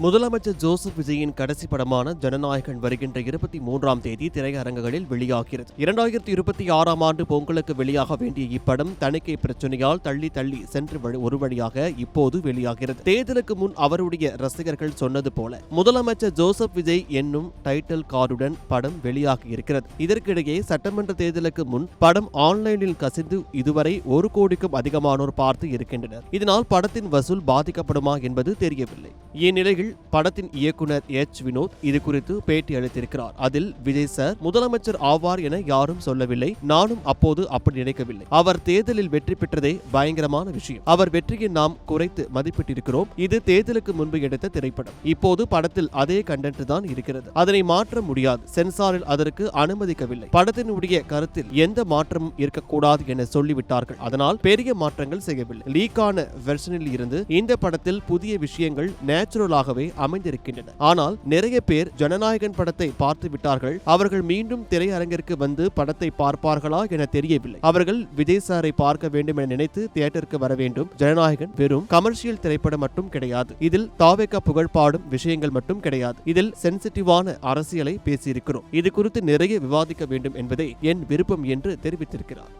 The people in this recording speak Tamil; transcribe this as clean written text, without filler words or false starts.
முதலமைச்சர் ஜோசப் விஜயின் கடைசி படமான ஜனநாயகன் வருகின்ற 23ஆம் தேதி திரையரங்குகளில் வெளியாகிறது. 2026ஆம் ஆண்டு பொங்கலுக்கு வெளியாக வேண்டிய இப்படம் தணிக்கை பிரச்சனையால் தள்ளி சென்று ஒரு வழியாக இப்போது வெளியாகிறது. தேர்தலுக்கு முன் அவருடைய ரசிகர்கள் சொன்னது போல முதலமைச்சர் ஜோசப் விஜய் என்னும் டைட்டில் கார்டுடன் படம் வெளியாகி இருக்கிறது. இதற்கிடையே சட்டமன்ற தேர்தலுக்கு முன் படம் ஆன்லைனில் கசிந்து இதுவரை 1 கோடிக்கும் அதிகமானோர் பார்த்து இருக்கின்றனர். இதனால் படத்தின் வசூல் பாதிக்கப்படுமா என்பது தெரியவில்லை. இந்நிலையில் படத்தின் இயக்குனர் எச் வினோத் இது குறித்து பேட்டி அளித்திருக்கிறார். அதில் விஜய் சார் முதலமைச்சர் ஆவார் என யாரும் சொல்லவில்லை. நானும் அப்போது அப்படி நினைக்கவில்லை. அவர் தேர்தலில் வெற்றி பெற்றதே பயங்கரமான விஷயம். அவர் வெற்றியை நாம் குறைத்து மதிப்பிட்டிருக்கிறோம். இது தேர்தலுக்கு முன்பு எடுத்த திரைப்படம். இப்போது படத்தில் அதே கண்டென்ட் தான் இருக்கிறது. அதனை மாற்ற முடியாது. சென்சாரில் அதற்கு அனுமதிக்கவில்லை. படத்தினுடைய கருத்தில் எந்த மாற்றமும் இருக்கக்கூடாது என சொல்லிவிட்டார்கள். அதனால் பெரிய மாற்றங்கள் செய்யவில்லை. லீக்கான வெர்ஷனில் இருந்து இந்த படத்தில் புதிய விஷயங்கள் நேச்சுரலாகவே அமைந்திருக்கின்றன. ஆனால் நிறைய பேர் ஜனநாயகன் படத்தை பார்த்து விட்டார்கள். அவர்கள் மீண்டும் திரையரங்கிற்கு வந்து படத்தை பார்ப்பார்களா என தெரியவில்லை. அவர்கள் விஜய் சாரை பார்க்க வேண்டும் என நினைத்து தியேட்டருக்கு வர வேண்டும். ஜனநாயகன் வெறும் கமர்ஷியல் திரைப்படம் மட்டும் கிடையாது. இதில் தாவேகா புகழ்பாடும் விஷயங்கள் மட்டும் கிடையாது. இதில் சென்சிட்டிவான அரசியலை பேசியிருக்கிறோம். இது குறித்து நிறைய விவாதிக்க வேண்டும் என்பதே என் விருப்பம் என்று தெரிவித்திருக்கிறார்.